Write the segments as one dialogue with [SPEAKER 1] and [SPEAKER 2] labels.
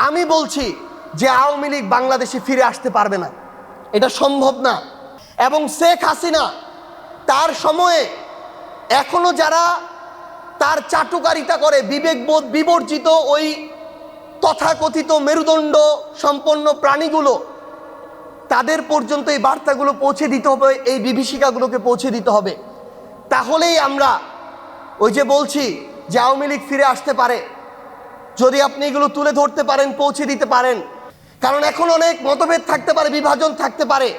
[SPEAKER 1] আমি বলছি যে আওয়ামী লীগ বাংলাদেশে ফিরে আসতে পারবে না, এটা সম্ভব না। এবং শেখ হাসিনা তার সময়ে এখনো যারা তার চাটুকারিতা করে, বিবেকবোধ বিবর্জিত ওই তথাকথিত মেরুদণ্ড সম্পন্ন প্রাণীগুলো, তাদের পর্যন্ত এই বার্তাগুলো পৌঁছে দিতে হবে, এই বিভীষিকাগুলোকে পৌঁছে দিতে হবে। তাহলেই আমরা ওই যে বলছি যে আওয়ামী লীগ ফিরে আসতে পারে, যদি আপনি এগুলো তুলে ধরতে পারেন, পৌঁছে দিতে পারেন। কারণ এখন অনেক মতভেদ থাকতে পারে, বিভাজন থাকতে পারে,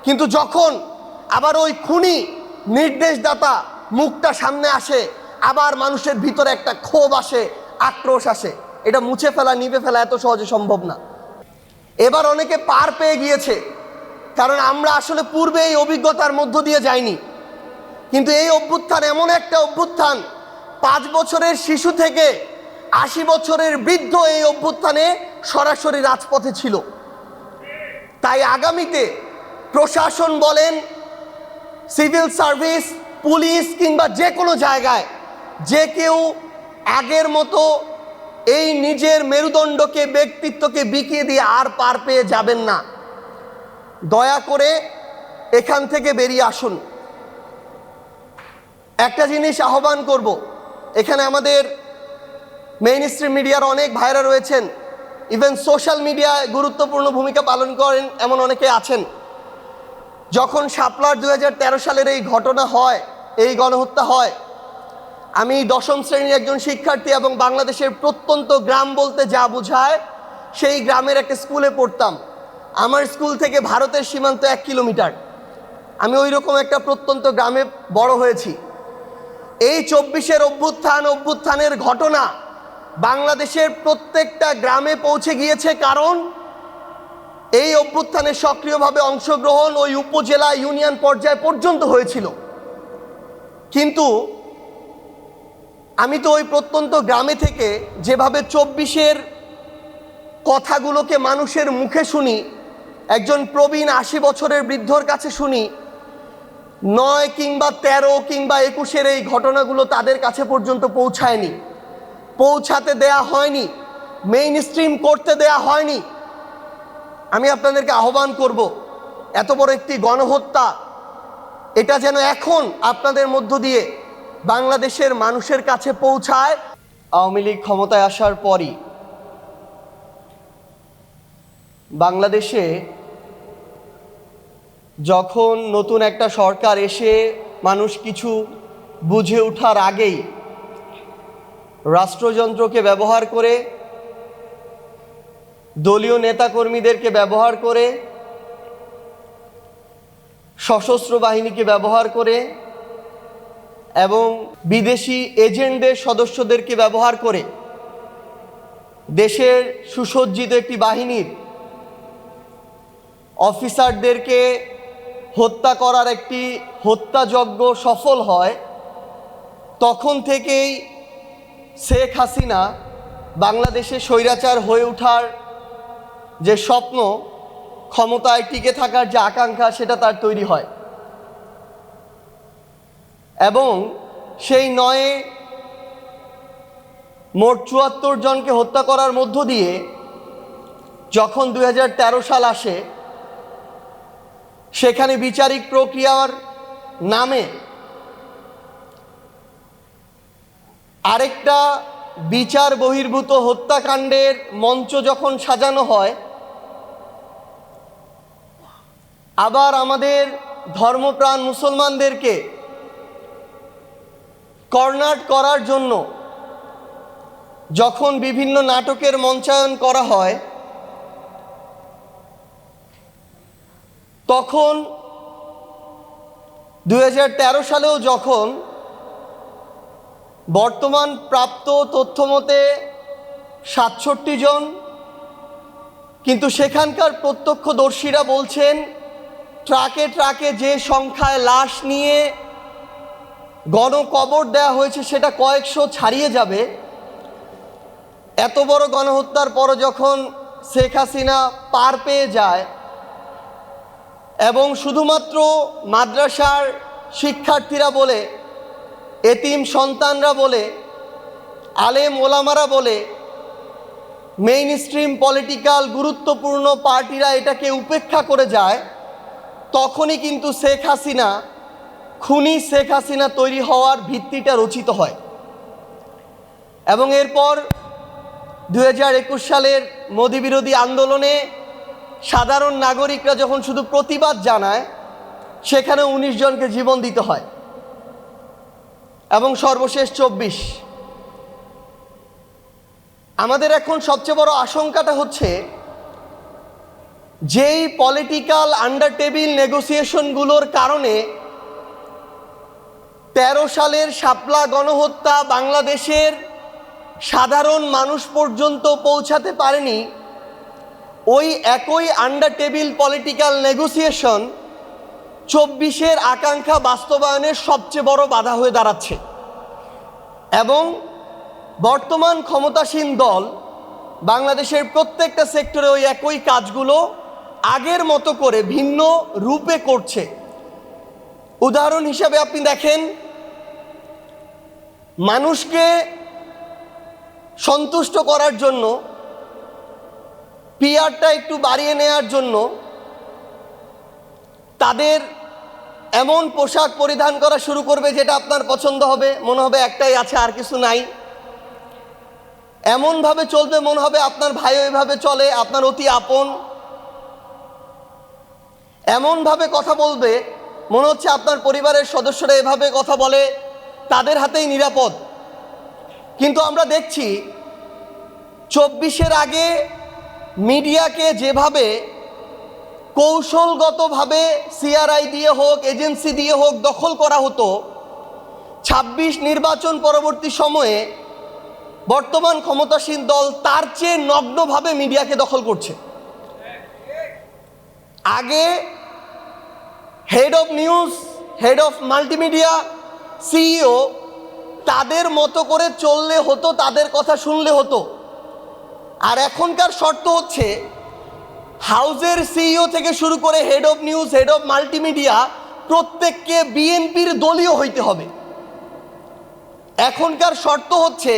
[SPEAKER 1] কিন্তু যখন আবার ওই খুনি নির্দেশদাতা মুখটা সামনে আসে, আবার মানুষের ভিতরে একটা ক্ষোভ আসে, আক্রোশ আসে, এটা মুছে ফেলা, নিভে ফেলা এত সহজে সম্ভব না। এবার অনেকে পার পেয়ে গিয়েছে, কারণ আমরা আসলে পূর্বে এই অভিজ্ঞতার মধ্য দিয়ে যাইনি। কিন্তু এই অভ্যুত্থান এমন একটা অভ্যুত্থান, 5 বছরের শিশু থেকে 80 বছরের বৃদ্ধ এই অভ্যুত্থানে সরাসরি রাজপথে ছিল। তাই আগামীতে প্রশাসন বলেন, সিভিল সার্ভিস, পুলিশ কিংবা যে কোনো জায়গায় যে কেউ আগের মতো এই নিজের মেরুদণ্ডকে, ব্যক্তিত্বকে বিকিয়ে দিয়ে আর পার পেয়ে যাবেন না। দয়া করে এখান থেকে বেরিয়ে আসুন। একটা জিনিস আহ্বান করব, এখানে আমাদের মেইন স্ট্রিম মিডিয়ার অনেক ভাইরা রয়েছেন, ইভেন সোশ্যাল মিডিয়ায় গুরুত্বপূর্ণ ভূমিকা পালন করেন এমন অনেকে আছেন। যখন শাপলার 2013 সালের এই ঘটনা হয়, এই গণহত্যা হয়, আমি 10ম শ্রেণীর একজন শিক্ষার্থী এবং বাংলাদেশের প্রত্যন্ত গ্রাম বলতে যা বোঝায় সেই গ্রামের একটা স্কুলে পড়তাম। আমার স্কুল থেকে ভারতের সীমান্ত 1 কিলোমিটার। আমি ওই রকম একটা প্রত্যন্ত গ্রামে বড় হয়েছি। এই 24-এর অভ্যুত্থানের ঘটনা বাংলাদেশের প্রত্যেকটা গ্রামে পৌঁছে গিয়েছে, কারণ এই অভ্যুত্থানে সক্রিয়ভাবে অংশগ্রহণ ওই উপজেলা, ইউনিয়ন পর্যায় পর্যন্ত হয়েছিল। কিন্তু আমি তো ওই প্রত্যন্ত গ্রামে থেকে যেভাবে 24-এর কথাগুলোকে মানুষের মুখে শুনি, একজন প্রবীণ 80 বছরের বৃদ্ধর কাছে শুনি, 9 কিংবা 13 কিংবা 21-এর এই ঘটনাগুলো তাদের কাছে পর্যন্ত পৌঁছায়নি, পৌঁছাতে দেয়া হয়নি, মেইন স্ট্রিম করতে দেয়া হয়নি। আমি আপনাদেরকে আহ্বান করব, এত বড় একটি গণহত্যা, এটা যেন এখন আপনাদের মধ্য দিয়ে বাংলাদেশের মানুষের কাছে পৌঁছায়। আওয়ামী লীগ ক্ষমতায় আসার পরই বাংলাদেশে যখন নতুন একটা সরকার এসে মানুষ কিছু বুঝে ওঠার আগেই রাষ্ট্রযন্ত্রকে ব্যবহার করে, দলীয় নেতাকর্মীদেরকে ব্যবহার করে, সশস্ত্র বাহিনীকে ব্যবহার করে এবং বিদেশি এজেন্টদের সদস্যদেরকে ব্যবহার করে দেশের সুসজ্জিত একটি বাহিনীর অফিসারদেরকে হত্যা করার একটি হত্যাযজ্ঞ সফল হয়, তখন থেকেই শেখ হাসিনা বাংলাদেশে স্বৈরাচার হয়ে ওঠার যে স্বপ্ন, ক্ষমতায় টিকে থাকার যে আকাঙ্ক্ষা, সেটা তার তৈরি হয়। এবং সেই 9-এ মোট 74 জনকে হত্যা করার মধ্য দিয়ে যখন 2013 সাল আসে, সেখানে বিচারিক প্রক্রিয়ার নামে আরেকটা বিচার বহির্ভূত হত্যাকাণ্ডের মঞ্চ যখন সাজানো হয়, আবার আমাদের ধর্মপ্রাণ মুসলমানদেরকে কর্নার করার জন্য যখন বিভিন্ন নাটকের মঞ্চায়ন করা হয়, তখন 2013 সালেও যখন বর্তমান প্রাপ্ত তথ্য মতে 67 জন, কিন্তু সেখানকার প্রত্যক্ষদর্শীরা বলছেন ট্রাকে ট্রাকে যে সংখ্যায় লাশ নিয়ে গণকবর দেওয়া হয়েছে সেটা কয়েকশো ছাড়িয়ে যাবে। এত বড় গণহত্যার পর যখন শেখ হাসিনা পার পেয়ে যায় এবং শুধুমাত্র মাদ্রাসার শিক্ষার্থীরা বলে, এতিম সন্তানরা বলে, আলেম ওলামারা বলে মেইন স্ট্রিম পলিটিক্যাল গুরুত্বপূর্ণ পার্টিরা এটাকে উপেক্ষা করে যায়, তখনই কিন্তু শেখ হাসিনা, খুনি শেখ হাসিনা তৈরি হওয়ার ভিত্তিটা রচিত হয়। এবং এরপর 2021 সালের মোদি বিরোধী আন্দোলনে সাধারণ নাগরিকরা যখন শুধু প্রতিবাদ জানায়, সেখানে 19 জনকে জীবন দিতে হয় এবং সর্বশেষ 24। আমাদের এখন সবচেয়ে বড় আশঙ্কাটা হচ্ছে যেই পলিটিক্যাল আন্ডার টেবিল নেগোসিয়েশনগুলোর কারণে 13 সালের শাপলা গণহত্যা বাংলাদেশের সাধারণ মানুষ পর্যন্ত পৌঁছাতে পারেনি, ওই একই আন্ডার টেবিল পলিটিক্যাল নেগোসিয়েশন 24-এর আকাঙ্ক্ষা বাস্তবায়নের সবচেয়ে বড় বাধা হয়ে দাঁড়াচ্ছে। এবং বর্তমান ক্ষমতাসীন দল বাংলাদেশের প্রত্যেকটা সেক্টরে ওই একই কাজগুলো আগের মতো করে ভিন্ন রূপে করছে। উদাহরণ হিসাবে আপনি দেখেন, মানুষকে সন্তুষ্ট করার জন্য, পিআরটা একটু বাড়িয়ে নেওয়ার জন্য তাদের এমন পোশাক পরিধান করা শুরু করবে যেটা আপনার পছন্দ হবে, মনে হবে একটাই আছে আর কিছু নাই। এমনভাবে চলবে মনে হবে আপনার ভাইও এভাবে চলে, আপনার অতি আপন। এমনভাবে কথা বলবে মনে হচ্ছে আপনার পরিবারের সদস্যরা এভাবে কথা বলে, তাদের হাতেই নিরাপদ। কিন্তু আমরা দেখছি 24-এর আগে মিডিয়াকে যেভাবে কৌশলগতভাবে সিআরআই দিয়ে হোক, এজেন্সি দিয়ে হোক দখল করা হতো, 26 নির্বাচন পরবর্তী সময়ে বর্তমান ক্ষমতাসীন দল তার চেয়ে নগ্নভাবে মিডিয়াকে দখল করছে। আগে head of news, head of multimedia, CEO তাদের মতো করে চললে হতো, তাদের কথা শুনলে হতো। আর এখনকার শর্ত হচ্ছে হাউজের সিইও থেকে শুরু করে head of news, head of multimedia প্রত্যেককে বিএনপির দলীয় হইতে হবে। এখনকার শর্ত হচ্ছে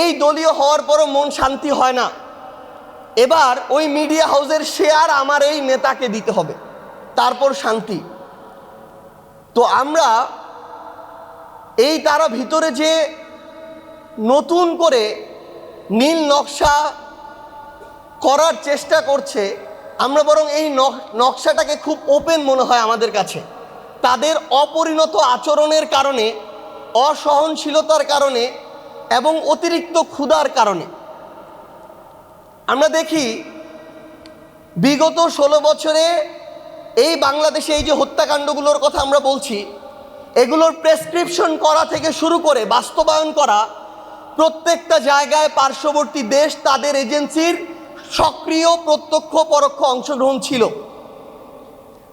[SPEAKER 1] এই দলীয় হওয়ার পরও মন শান্তি হয় না, এবার ওই মিডিয়া হাউসের শেয়ার আমার এই নেতাকে দিতে হবে, তারপর শান্তি। তো আমরা এই তারা ভিতরে যে নতুন করে নীল নকশা করার চেষ্টা করছে, আমরা বরং এই নকশাটাকে খুব ওপেন মনে হয় আমাদের কাছে। তাদের অপরিণত আচরণের কারণে, অসহনশীলতার কারণে এবং অতিরিক্ত ক্ষুধার কারণে আমরা দেখি বিগত 16 বছরে এই বাংলাদেশে এই যে হত্যাকাণ্ডগুলোর কথা আমরা বলছি, এগুলোর প্রেসক্রিপশন করা থেকে শুরু করে বাস্তবায়ন করা প্রত্যেকটা জায়গায় পার্শ্ববর্তী দেশ তাদের এজেন্সির সক্রিয় প্রত্যক্ষ পরোক্ষ অংশগ্রহণ ছিল।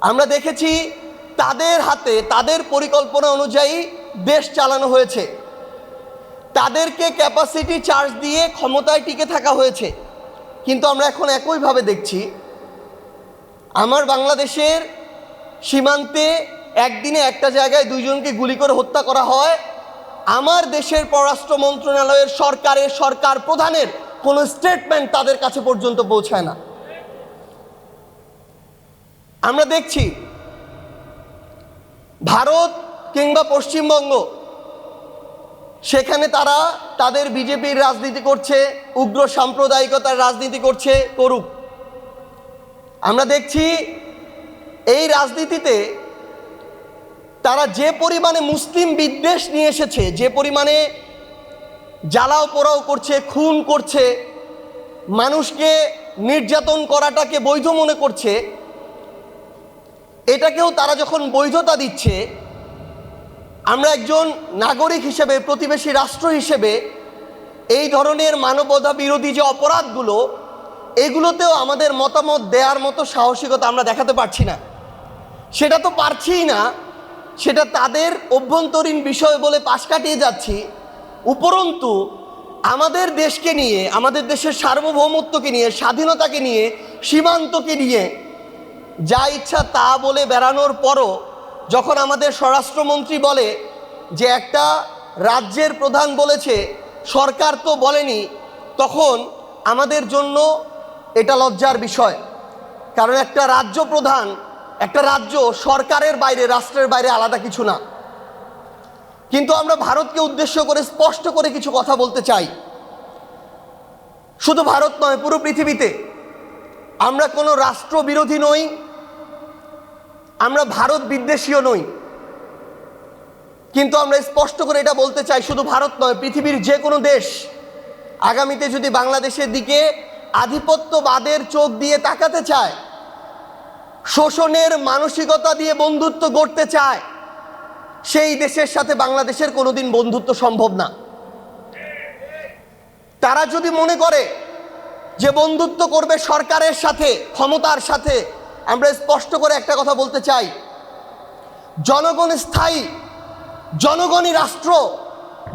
[SPEAKER 1] আমরা দেখেছি তাদের হাতে, তাদের পরিকল্পনা অনুযায়ী দেশ চালানো হয়েছে, তাদেরকে ক্যাপাসিটি চার্জ দিয়ে ক্ষমতায় টিকে থাকা হয়েছে। কিন্তু আমরা এখন একইভাবে দেখছি আমার বাংলাদেশের সীমান্তে একদিনে একটা জায়গায় 2 জনকে গুলি করে হত্যা করা হয়, আমার দেশের পররাষ্ট্র মন্ত্রণালয়ের সরকার প্রধানের কোনো স্টেটমেন্ট তাদের কাছে পর্যন্ত পৌঁছায় না। আমরা দেখছি ভারত কিংবা পশ্চিমবঙ্গ, সেখানে তারা তাদের বিজেপির রাজনীতি করছে, উগ্র সাম্প্রদায়িকতার রাজনীতি করছে, করুক। আমরা দেখছি এই রাজনীতিতে তারা যে পরিমাণে মুসলিম বিদ্বেষ নিয়ে এসেছে, যে পরিমাণে জ্বালাও পোড়াও করছে, খুন করছে, মানুষকে নির্যাতন করাটাকে বৈধ মনে করছে, এটাকেও তারা যখন বৈধতা দিচ্ছে, আমরা একজন নাগরিক হিসেবে, প্রতিবেশী রাষ্ট্র হিসেবে এই ধরনের মানবতা বিরোধী যে অপরাধগুলো, এগুলোতেও আমাদের মতামত দেওয়ার মতো সাহসিকতা আমরা দেখাতে পারছি না। সেটা তো পারছিই না, সেটা তাদের অভ্যন্তরীণ বিষয় বলে পাশ কাটিয়ে যাচ্ছি। উপরন্তু আমাদের দেশকে নিয়ে, আমাদের দেশের সার্বভৌমত্বকে নিয়ে, স্বাধীনতাকে নিয়ে, সীমান্তকে নিয়ে যা ইচ্ছা তা বলে বেড়ানোর পরও যখন আমাদের স্বরাষ্ট্রমন্ত্রী বলে যে একটা রাজ্যের প্রধান বলেছে, সরকার তো বলেনি, তখন আমাদের জন্য এটা লজ্জার বিষয়। কারণ একটা রাজ্য প্রধান, একটা রাজ্য সরকারের বাইরে, রাষ্ট্রের বাইরে আলাদা কিছু না। কিন্তু আমরা ভারতকে উদ্দেশ্য করে স্পষ্ট করে কিছু কথা বলতে চাই। শুধু ভারত নয়, পুরো পৃথিবীতে আমরা কোনো রাষ্ট্রবিরোধী নই, আমরা ভারত বিদ্বেষীও নই। কিন্তু আমরা স্পষ্ট করে এটা বলতে চাই, শুধু ভারত নয়, পৃথিবীর যে কোনো দেশ আগামীতে যদি বাংলাদেশের দিকে আধিপত্যবাদের চোখ দিয়ে তাকাতে চায়, শোষণের মানসিকতা দিয়ে বন্ধুত্ব গড়তে চায়, সেই দেশের সাথে বাংলাদেশের কোনোদিন বন্ধুত্ব সম্ভব না। তারা যদি মনে করে যে বন্ধুত্ব করবে সরকারের সাথে, ক্ষমতার সাথে, আমরা স্পষ্ট করে একটা কথা বলতে চাই, জনগণ স্থায়ী, জনগণই রাষ্ট্র।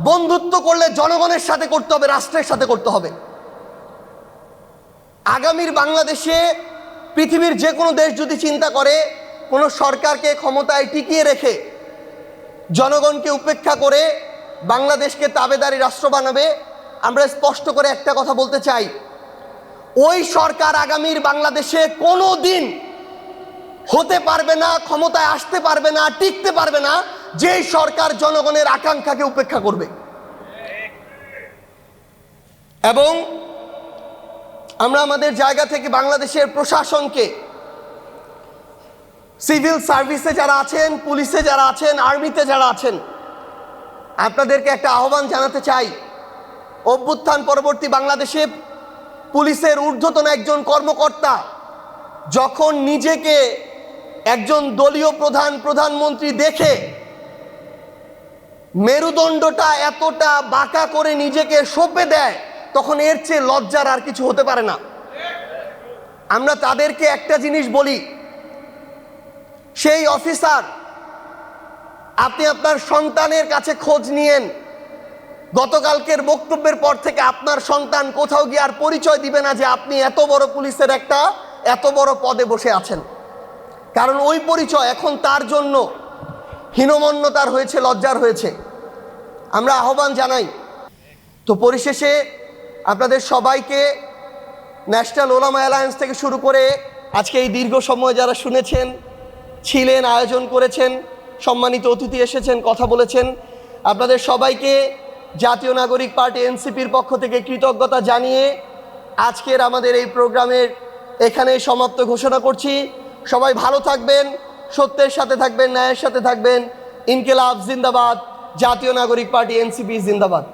[SPEAKER 1] বন্ধুত্ব করলে জনগণের সাথে করতে হবে, রাষ্ট্রের সাথে করতে হবে। আগামীর বাংলাদেশে পৃথিবীর যে কোনো দেশ যদি চিন্তা করে কোনো সরকারকে ক্ষমতায় টিকিয়ে রেখে জনগণকে উপেক্ষা করে বাংলাদেশকে তাবেদারি রাষ্ট্র বানাবে, আমরা স্পষ্ট করে একটা কথা বলতে চাই, ওই সরকার আগামীর বাংলাদেশে কোনো দিন হতে পারবে না, ক্ষমতায় আসতে পারবে না, টিকতে পারবে না, যেই সরকার জনগণের আকাঙ্ক্ষাকে উপেক্ষা করবে। এবং আমরা আমাদের জায়গা থেকে বাংলাদেশের প্রশাসনকে, সিভিল সার্ভিসে যারা আছেন, পুলিশে যারা আছেন, আর্মিতে যারা আছেন, আপনাদেরকে একটা আহ্বান জানাতে চাই। অভ্যুত্থান পরবর্তী বাংলাদেশে পুলিশের ঊর্ধ্বতন একজন কর্মকর্তা যখন নিজেকে একজন দলীয় প্রধানমন্ত্রী দেখে মেরুদণ্ডটা এতটা বাঁকা করে নিজেকে সঁপে দেয়, তখন এর চেয়ে লজ্জার আর কিছু হতে পারে না। আমরা তাদেরকে একটা জিনিস বলি, সেই অফিসার, আপনি আপনার সন্তানের কাছে খোঁজ নিয়েন। গতকালকের বক্তব্যের পর থেকে আপনার সন্তান কোথাও গিয়ে আর পরিচয় দিবে না যে আপনি এত বড় পুলিশের একটা এত বড় পদে বসে আছেন। কারণ ওই পরিচয় এখন তার জন্য হীনমন্যতার হয়েছে, লজ্জার হয়েছে। আমরা আহ্বান জানাই। তো পরিশেষে আপনাদের সবাইকে ন্যাশনাল ওলামা অ্যালায়েন্স থেকে শুরু করে আজকে এই দীর্ঘ সময় যারা শুনেছেন, ছিলেন, আয়োজন করেছেন, সম্মানিত অতিথি এসেছেন, কথা বলেছেন, আপনাদের সবাইকে জাতীয় নাগরিক পার্টি এনসিপির পক্ষ থেকে কৃতজ্ঞতা জানিয়ে আজকের আমাদের এই প্রোগ্রামের এখানে সমাপ্ত ঘোষণা করছি। সবাই ভালো থাকবেন, সত্যের সাথে থাকবেন, ন্যায়ের সাথে থাকবেন। ইনকিলাব জিন্দাবাদ, জাতীয় নাগরিক পার্টি এনসিপি জিন্দাবাদ।